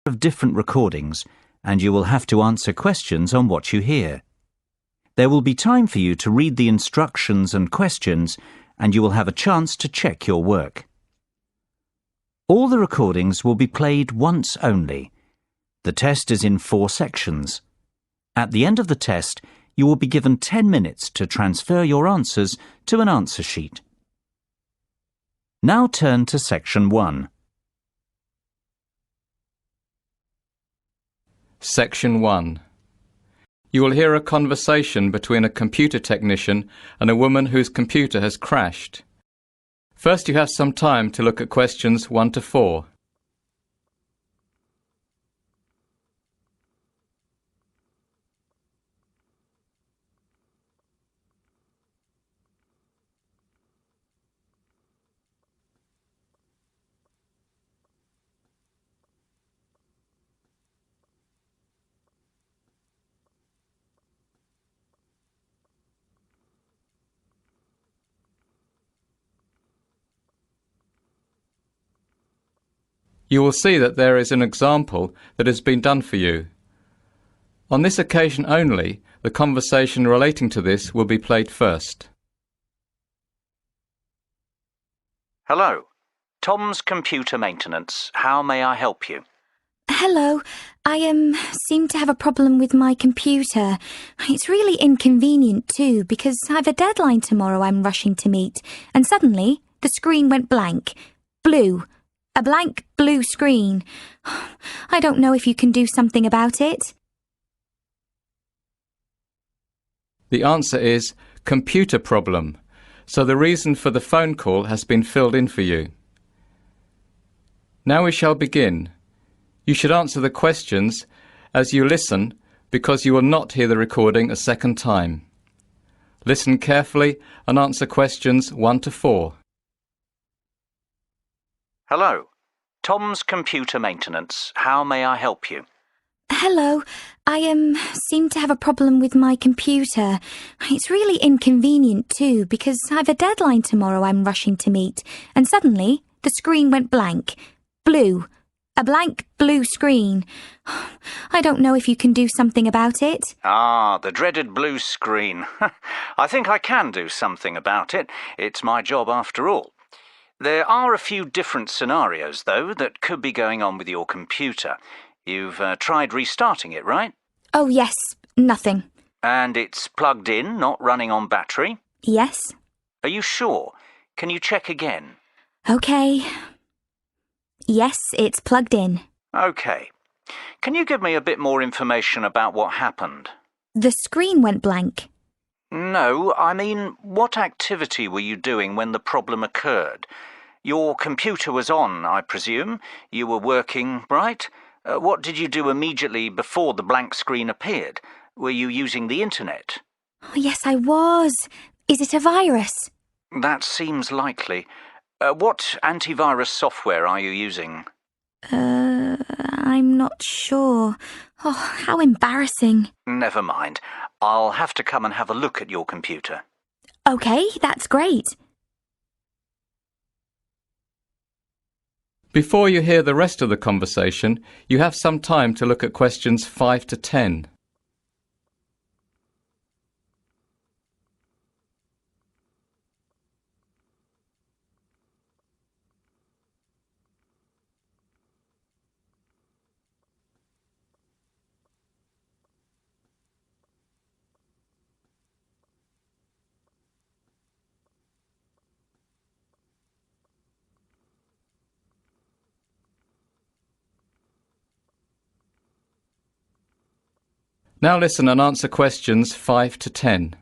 of different recordings, and you will have to answer questions on what you hear. There will be time for you to read the instructions and questions, and you will have a chance to check your work. All the recordings will be played once only. The test is in 4 sections. At the end of the test, you will be given 10 minutes to transfer your answers to an answer sheet. Now turn to Section 1. Section 1. You will hear a conversation between a computer technician and a woman whose computer has crashed. First, you have some time to look at questions 1 to 4. You will see that there is an example that has been done for you. On this occasion only, the conversation relating to this will be played first. Hello. Tom's Computer Maintenance. How may I help you? Hello. I seem to have a problem with my computer. It's really inconvenient too, because I have a deadline tomorrow I'm rushing to meet, and suddenly the screen went blank. Blue. A blank blue screen. I don't know if you can do something about it. The answer is computer problem, so the reason for the phone call has been filled in for you. Now we shall begin. You should answer the questions as you listen, because you will not hear the recording a second time. Listen carefully and answer questions 1 to 4. Hello. Tom's Computer Maintenance. How may I help you? Hello. I seem to have a problem with my computer. It's really inconvenient too, because I have a deadline tomorrow I'm rushing to meet, and suddenly the screen went blank. Blue. A blank blue screen. I don't know if you can do something about it. Ah, the dreaded blue screen. I think I can do something about it. It's my job after all. There are a few different scenarios, though, that could be going on with your computer. You've tried restarting it, right? Oh, yes. Nothing. And it's plugged in, not running on battery? Yes. Are you sure? Can you check again? Okay. Yes, it's plugged in. Okay. Can you give me a bit more information about what happened? The screen went blank. No, I mean, what activity were you doing when the problem occurred? Your computer was on, I presume. You were working, right? What did you do immediately before the blank screen appeared? Were you using the internet? Oh, yes, I was. Is it a virus? That seems likely. What antivirus software are you using? I'm not sure. Oh, how embarrassing. Never mind. I'll have to come and have a look at your computer. Okay, that's great. Before you hear the rest of the conversation, you have some time to look at questions 5 to 10. Now listen and answer questions 5 to 10.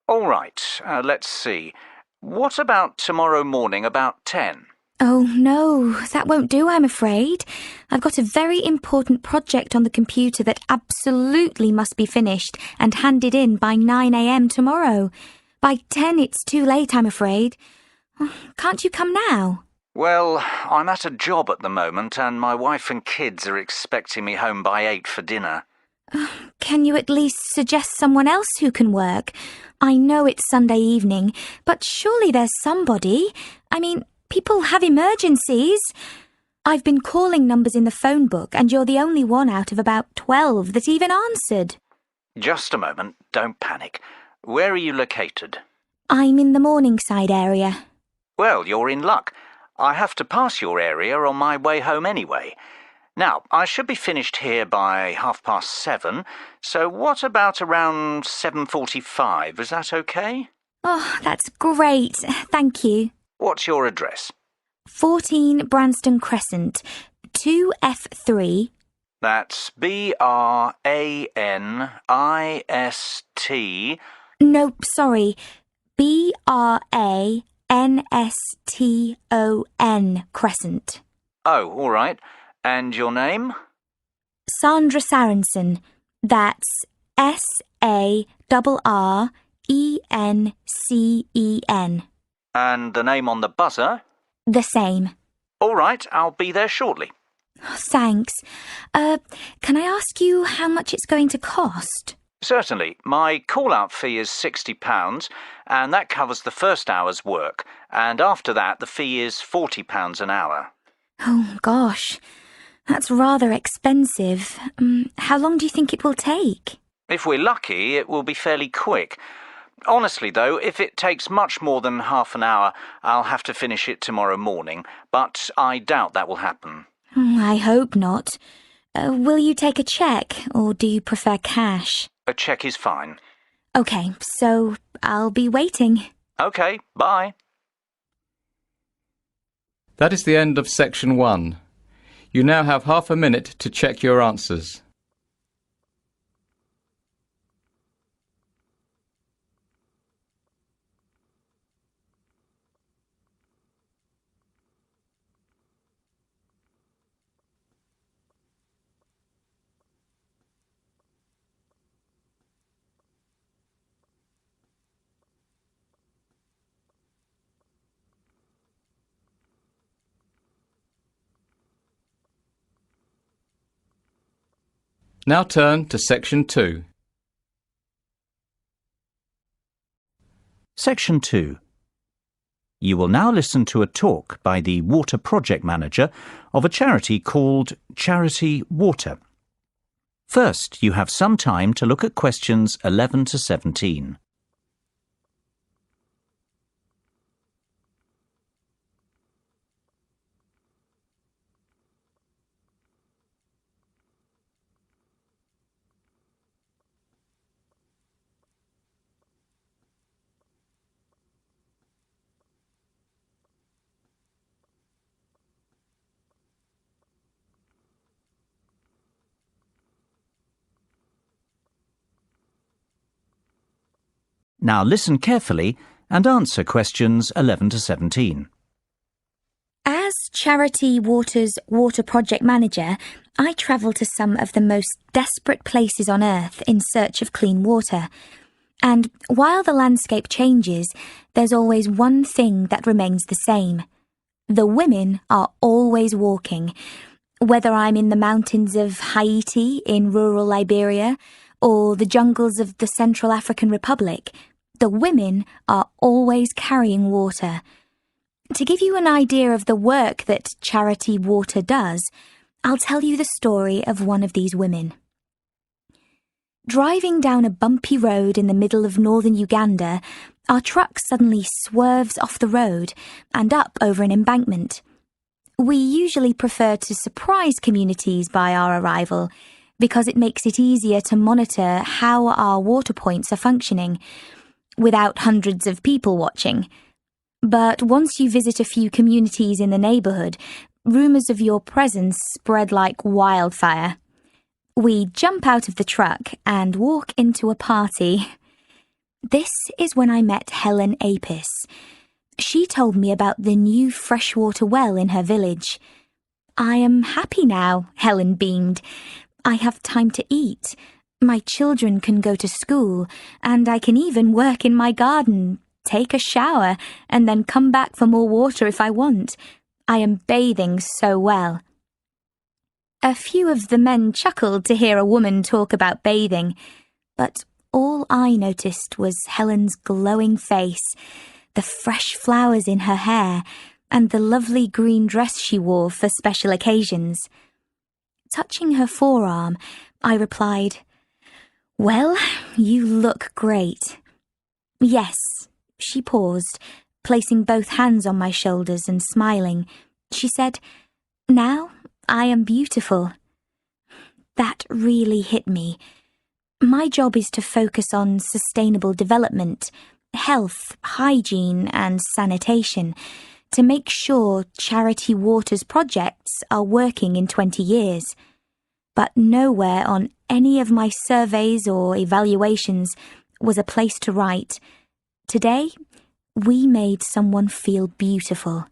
All right, let's see. What about tomorrow morning about 10? Oh, no, that won't do, I'm afraid. I've got a very important project on the computer that absolutely must be finished and handed in by 9 a.m. tomorrow. By 10, it's too late, I'm afraid. Can't you come now? Well, I'm at a job at the moment, and my wife and kids are expecting me home by 8 for dinner. Can you at least suggest someone else who can work? I know it's Sunday evening, but surely there's somebody. I mean, people have emergencies. I've been calling numbers in the phone book and you're the only one out of about 12 that even answered. Just a moment, don't panic. Where are you located? I'm in the Morningside area. Well, you're in luck. I have to pass your area on my way home anyway. Now, I should be finished here by 7:30, so what about around 7:45? Is that okay? Oh, that's great. Thank you. What's your address? 14 Branston Crescent, 2F3. That's BRANIST. Nope, sorry. BRANSTON Crescent. Oh, all right. And your name? Sandra Sarensen. That's SARRENCEN. And the name on the buzzer? The same. All right, I'll be there shortly. Thanks. Can I ask you how much it's going to cost? Certainly. My call-out fee is £60, and that covers the first hour's work. And after that, the fee is £40 an hour. Oh, gosh. That's rather expensive. How long do you think it will take? If we're lucky, it will be fairly quick. Honestly, though, if it takes much more than half an hour, I'll have to finish it tomorrow morning, but I doubt that will happen. I hope not. Will you take a cheque, or do you prefer cash? A cheque is fine. OK, so I'll be waiting. OK, bye. That is the end of section 1. You now have half a minute to check your answers. Now turn to section 2. Section 2. You will now listen to a talk by the Water Project Manager of a charity called Charity Water. First, you have some time to look at questions 11 to 17. Now listen carefully and answer questions 11 to 17. As Charity Water's Water Project Manager, I travel to some of the most desperate places on Earth in search of clean water. And while the landscape changes, there's always one thing that remains the same. The women are always walking. Whether I'm in the mountains of Haiti in rural Liberia or the jungles of the Central African Republic, the women are always carrying water. To give you an idea of the work that Charity Water does, I'll tell you the story of one of these women. Driving down a bumpy road in the middle of northern Uganda, our truck suddenly swerves off the road and up over an embankment. We usually prefer to surprise communities by our arrival because it makes it easier to monitor how our water points are functioning, without hundreds of people watching. But once you visit a few communities in the neighbourhood, rumours of your presence spread like wildfire. We jump out of the truck and walk into a party. This is when I met Helen Apis. She told me about the new freshwater well in her village. I am happy now, Helen beamed. I have time to eat. My children can go to school, and I can even work in my garden, take a shower, and then come back for more water if I want. I am bathing so well. A few of the men chuckled to hear a woman talk about bathing, but all I noticed was Helen's glowing face, the fresh flowers in her hair, and the lovely green dress she wore for special occasions. Touching her forearm, I replied, "Well, you look great." "Yes," she paused, placing both hands on my shoulders and smiling. She said, "Now I am beautiful." That really hit me. My job is to focus on sustainable development, health, hygiene, and sanitation to make sure Charity Water's projects are working in 20 years. But nowhere on any of my surveys or evaluations was a place to write, "Today, we made someone feel beautiful."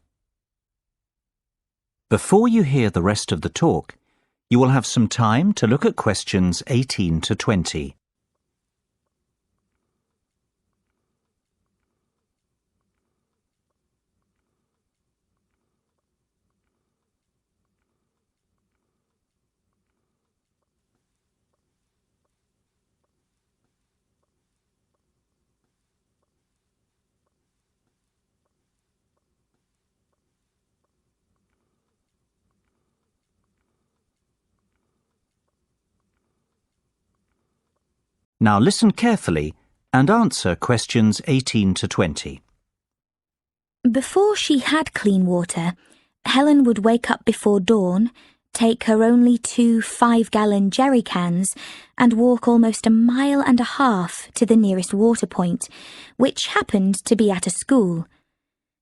Before you hear the rest of the talk, you will have some time to look at questions 18 to 20. Now listen carefully and answer questions 18 to 20. Before she had clean water, Helen would wake up before dawn, take her only 2 5-gallon jerry cans and walk almost 1.5 miles to the nearest water point, which happened to be at a school.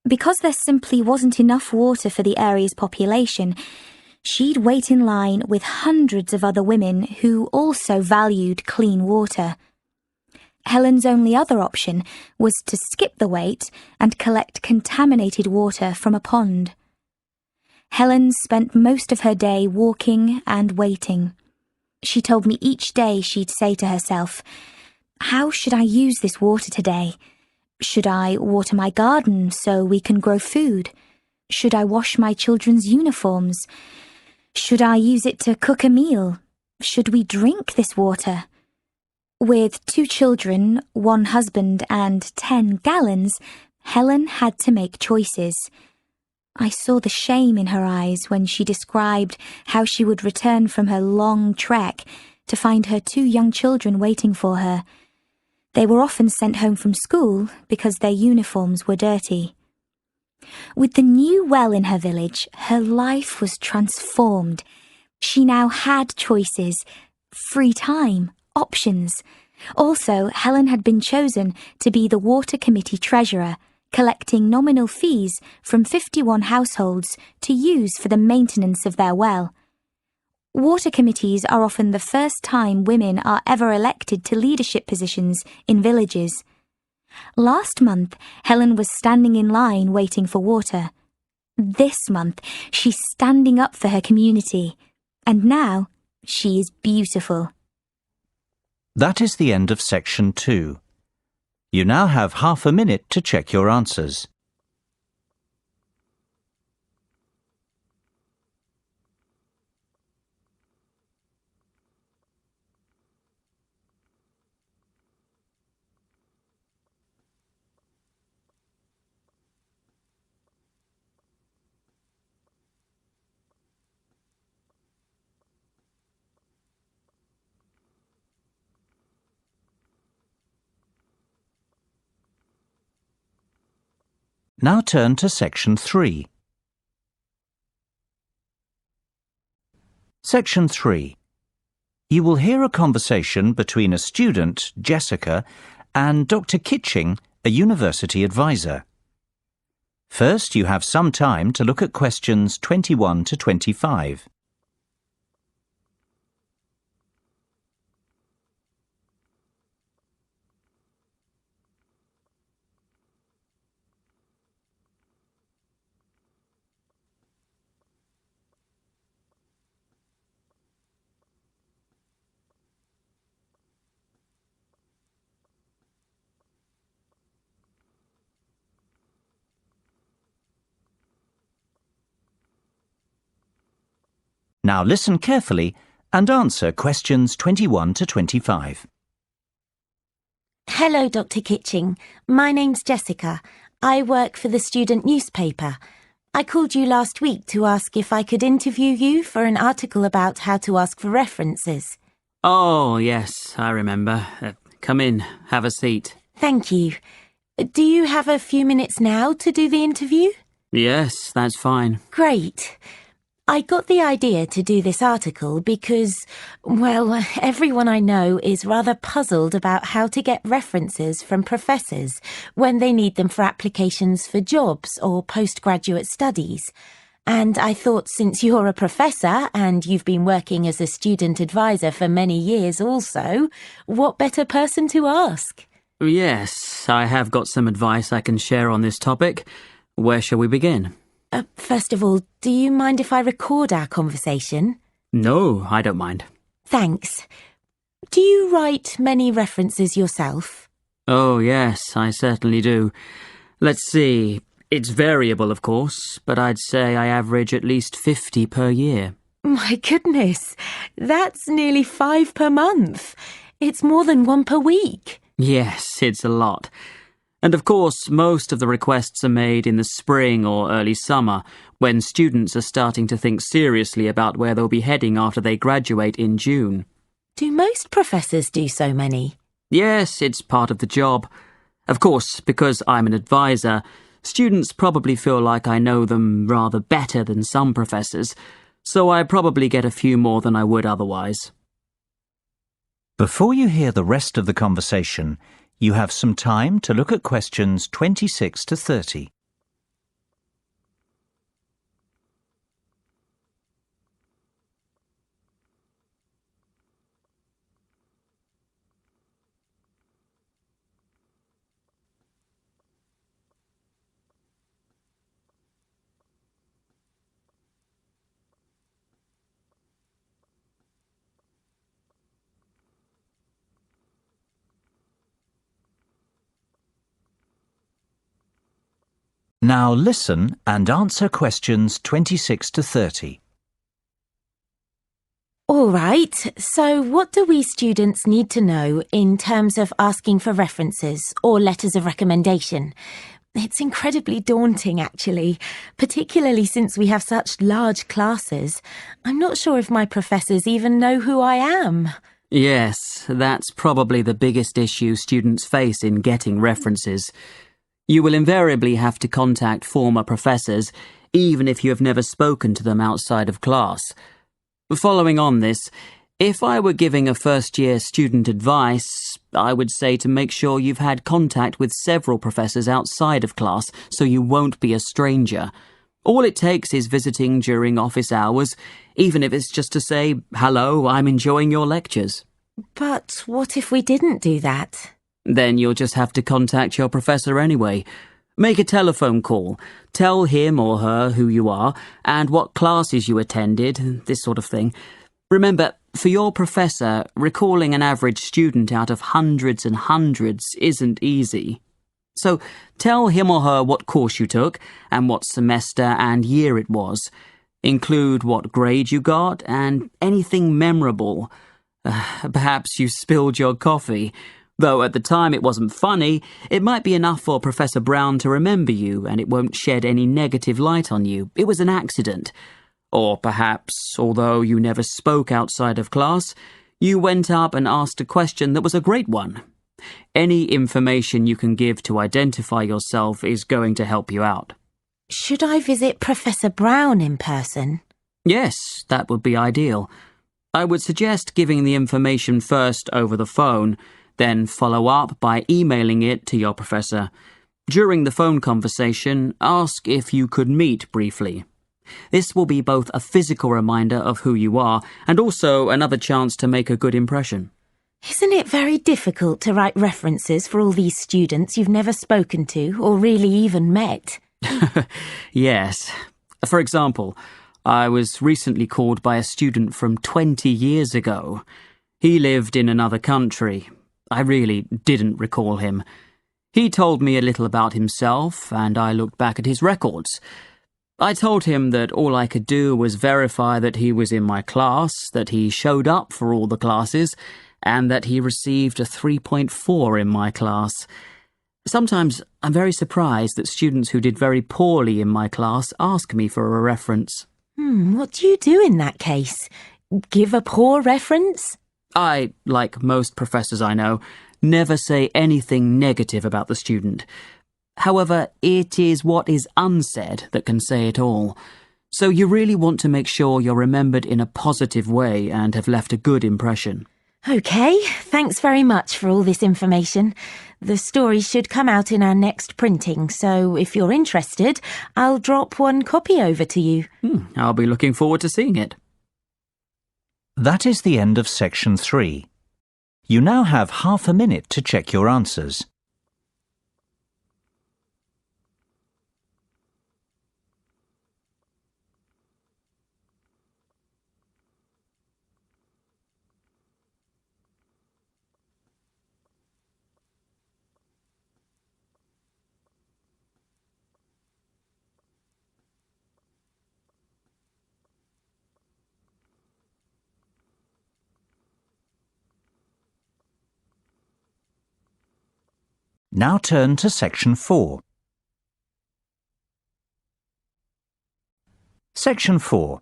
Because there simply wasn't enough water for the area's population, she'd wait in line with hundreds of other women who also valued clean water. Helen's only other option was to skip the wait and collect contaminated water from a pond. Helen spent most of her day walking and waiting. She told me each day she'd say to herself, "How should I use this water today? Should I water my garden so we can grow food? Should I wash my children's uniforms? Should I use it to cook a meal? Should we drink this water?" With 2 children, 1 husband, and 10 gallons, Helen had to make choices. I saw the shame in her eyes when she described how she would return from her long trek to find her 2 young children waiting for her. They were often sent home from school because their uniforms were dirty. With the new well in her village, her life was transformed. She now had choices, free time, options. Also, Helen had been chosen to be the Water Committee treasurer, collecting nominal fees from 51 households to use for the maintenance of their well. Water committees are often the first time women are ever elected to leadership positions in villages. Last month, Helen was standing in line waiting for water. This month, she's standing up for her community. And now, she is beautiful. That is the end of section 2. You now have half a minute to check your answers. Now turn to section 3. Section 3. You will hear a conversation between a student, Jessica, and Dr. Kitching, a university advisor. First, you have some time to look at questions 21 to 25. Now listen carefully and answer questions 21 to 25. Hello, Dr. Kitching. My name's Jessica. I work for the student newspaper. I called you last week to ask if I could interview you for an article about how to ask for references. Oh, yes, I remember. Come in, have a seat. Thank you. Do you have a few minutes now to do the interview? Yes, that's fine. Great. I got the idea to do this article because, well, everyone I know is rather puzzled about how to get references from professors when they need them for applications for jobs or postgraduate studies. And I thought since you're a professor and you've been working as a student advisor for many years also, what better person to ask? Yes, I have got some advice I can share on this topic. Where shall we begin? First of all, do you mind if I record our conversation? No, I don't mind. Thanks. Do you write many references yourself? Oh, yes, I certainly do. Let's see. It's variable, of course, but I'd say I average at least 50 per year. My goodness, that's nearly 5 per month. It's more than 1 per week. Yes, it's a lot. And of course, most of the requests are made in the spring or early summer, when students are starting to think seriously about where they'll be heading after they graduate in June. Do most professors do so many? Yes, it's part of the job. Of course, because I'm an advisor, students probably feel like I know them rather better than some professors, so I probably get a few more than I would otherwise. Before you hear the rest of the conversation, you have some time to look at questions 26 to 30. Now listen and answer questions 26 to 30. All right, so what do we students need to know in terms of asking for references or letters of recommendation? It's incredibly daunting, actually, particularly since we have such large classes. I'm not sure if my professors even know who I am. Yes, that's probably the biggest issue students face in getting references. You will invariably have to contact former professors, even if you have never spoken to them outside of class. Following on this, if I were giving a first-year student advice, I would say to make sure you've had contact with several professors outside of class so you won't be a stranger. All it takes is visiting during office hours, even if it's just to say, "Hello, I'm enjoying your lectures." But what if we didn't do that? Then you'll just have to contact your professor anyway. Make a telephone call. Tell him or her who you are and what classes you attended, this sort of thing. Remember, for your professor, recalling an average student out of hundreds and hundreds isn't easy. So tell him or her what course you took and what semester and year it was. Include what grade you got and anything memorable. Perhaps you spilled your coffee. Though at the time it wasn't funny, it might be enough for Professor Brown to remember you and it won't shed any negative light on you. It was an accident. Or perhaps, although you never spoke outside of class, you went up and asked a question that was a great one. Any information you can give to identify yourself is going to help you out. Should I visit Professor Brown in person? Yes, that would be ideal. I would suggest giving the information first over the phone, then follow up by emailing it to your professor. During the phone conversation, ask if you could meet briefly. This will be both a physical reminder of who you are and also another chance to make a good impression. Isn't it very difficult to write references for all these students you've never spoken to or really even met? Yes. For example, I was recently called by a student from 20 years ago. He lived in another country. I really didn't recall him. He told me a little about himself, and I looked back at his records. I told him that all I could do was verify that he was in my class, that he showed up for all the classes, and that he received a 3.4 in my class. Sometimes I'm very surprised that students who did very poorly in my class ask me for a reference. What do you do in that case? Give a poor reference? I, like most professors I know, never say anything negative about the student. However, it is what is unsaid that can say it all. So you really want to make sure you're remembered in a positive way and have left a good impression. OK, thanks very much for all this information. The story should come out in our next printing, so if you're interested, I'll drop one copy over to you. I'll be looking forward to seeing it. That is the end of section 3. You now have half a minute to check your answers. Now turn to section 4. Section 4.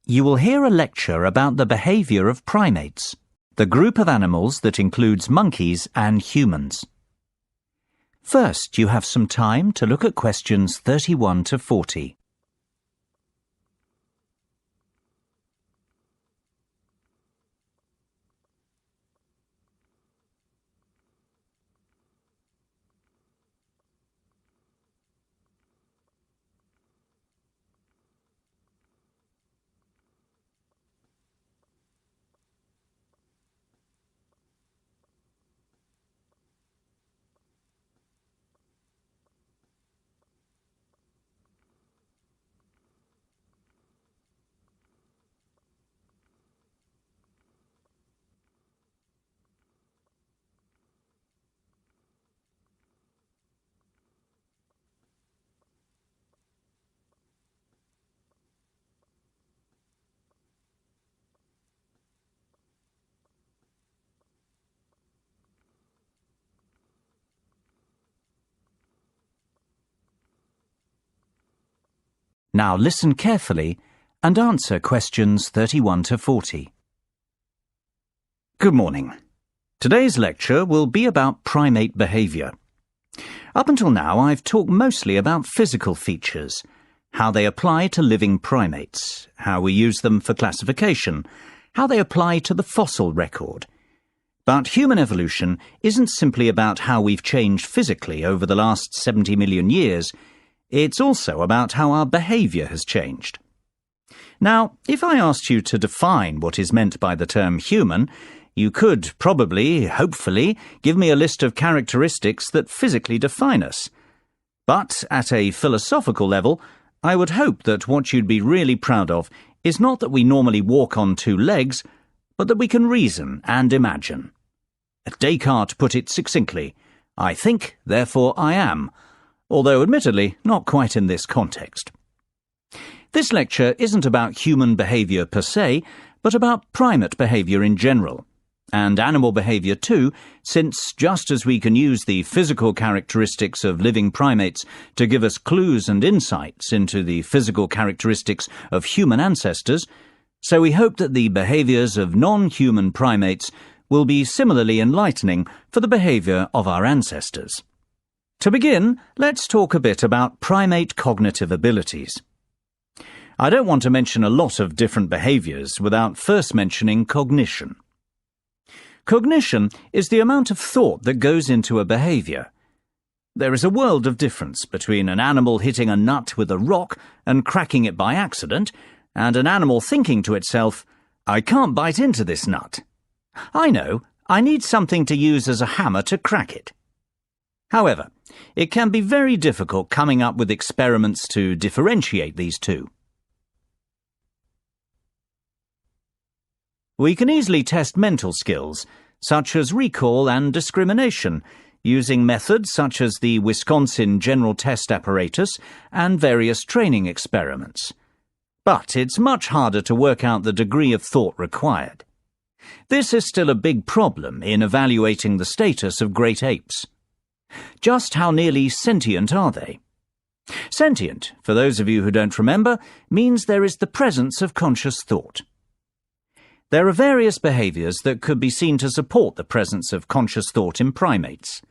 You will hear a lecture about the behaviour of primates, the group of animals that includes monkeys and humans. First, you have some time to look at questions 31 to 40. Now listen carefully and answer questions 31 to 40. Good morning. Today's lecture will be about primate behaviour. Up until now, I've talked mostly about physical features, how they apply to living primates, how we use them for classification, how they apply to the fossil record. But human evolution isn't simply about how we've changed physically over the last 70 million years. It's also about how our behaviour has changed. Now, if I asked you to define what is meant by the term human, you could probably, hopefully, give me a list of characteristics that physically define us. But at a philosophical level, I would hope that what you'd be really proud of is not that we normally walk on two legs, but that we can reason and imagine. Descartes put it succinctly, "I think, therefore I am," although admittedly not quite in this context. This lecture isn't about human behaviour per se, but about primate behaviour in general, and animal behaviour too, since just as we can use the physical characteristics of living primates to give us clues and insights into the physical characteristics of human ancestors, so we hope that the behaviours of non-human primates will be similarly enlightening for the behaviour of our ancestors. To begin, let's talk a bit about primate cognitive abilities. I don't want to mention a lot of different behaviours without first mentioning cognition. Cognition is the amount of thought that goes into a behaviour. There is a world of difference between an animal hitting a nut with a rock and cracking it by accident, and an animal thinking to itself, "I can't bite into this nut. I know, I need something to use as a hammer to crack it." However, it can be very difficult coming up with experiments to differentiate these two. We can easily test mental skills, such as recall and discrimination, using methods such as the Wisconsin General Test Apparatus and various training experiments. But it's much harder to work out the degree of thought required. This is still a big problem in evaluating the status of great apes. Just how nearly sentient are they? Sentient, for those of you who don't remember, means there is the presence of conscious thought. There are various behaviours that could be seen to support the presence of conscious thought in primates.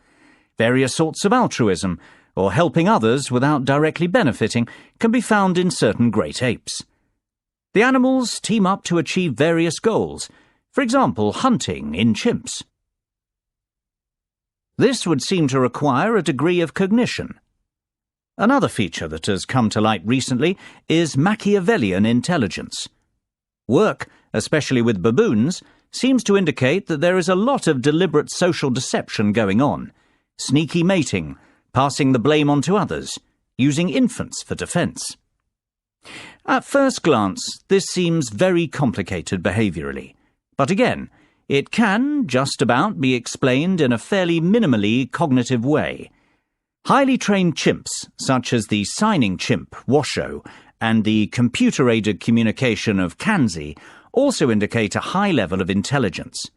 Various sorts of altruism, or helping others without directly benefiting, can be found in certain great apes. The animals team up to achieve various goals, for example, hunting in chimps. This would seem to require a degree of cognition. Another feature that has come to light recently is Machiavellian intelligence. Work, especially with baboons, seems to indicate that there is a lot of deliberate social deception going on, sneaky mating, passing the blame on to others, using infants for defence. At first glance, this seems very complicated behaviourally, but again, it can just about be explained in a fairly minimally cognitive way. Highly trained chimps, such as the signing chimp, Washoe, and the computer-aided communication of Kanzi, also indicate a high level of intelligence.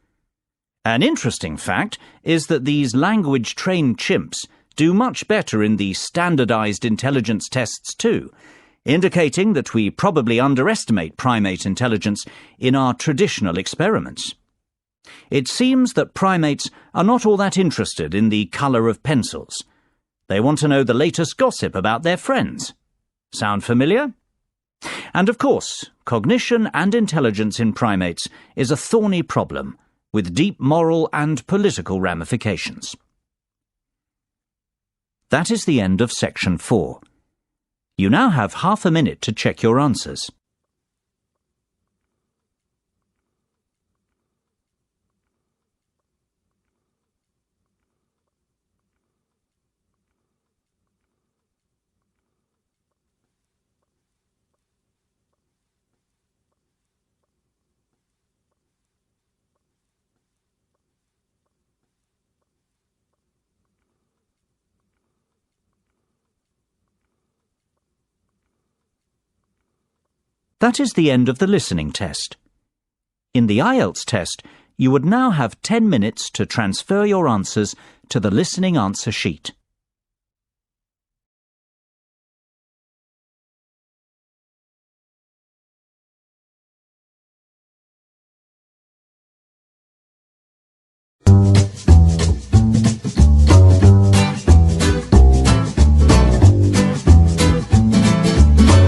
An interesting fact is that these language-trained chimps do much better in the standardized intelligence tests too, indicating that we probably underestimate primate intelligence in our traditional experiments. It seems that primates are not all that interested in the colour of pencils. They want to know the latest gossip about their friends. Sound familiar? And of course, cognition and intelligence in primates is a thorny problem, with deep moral and political ramifications. That is the end of section 4. You now have half a minute to check your answers. That is the end of the listening test. In the Ielts test, you would now have 10 minutes to transfer your answers to the listening answer sheet.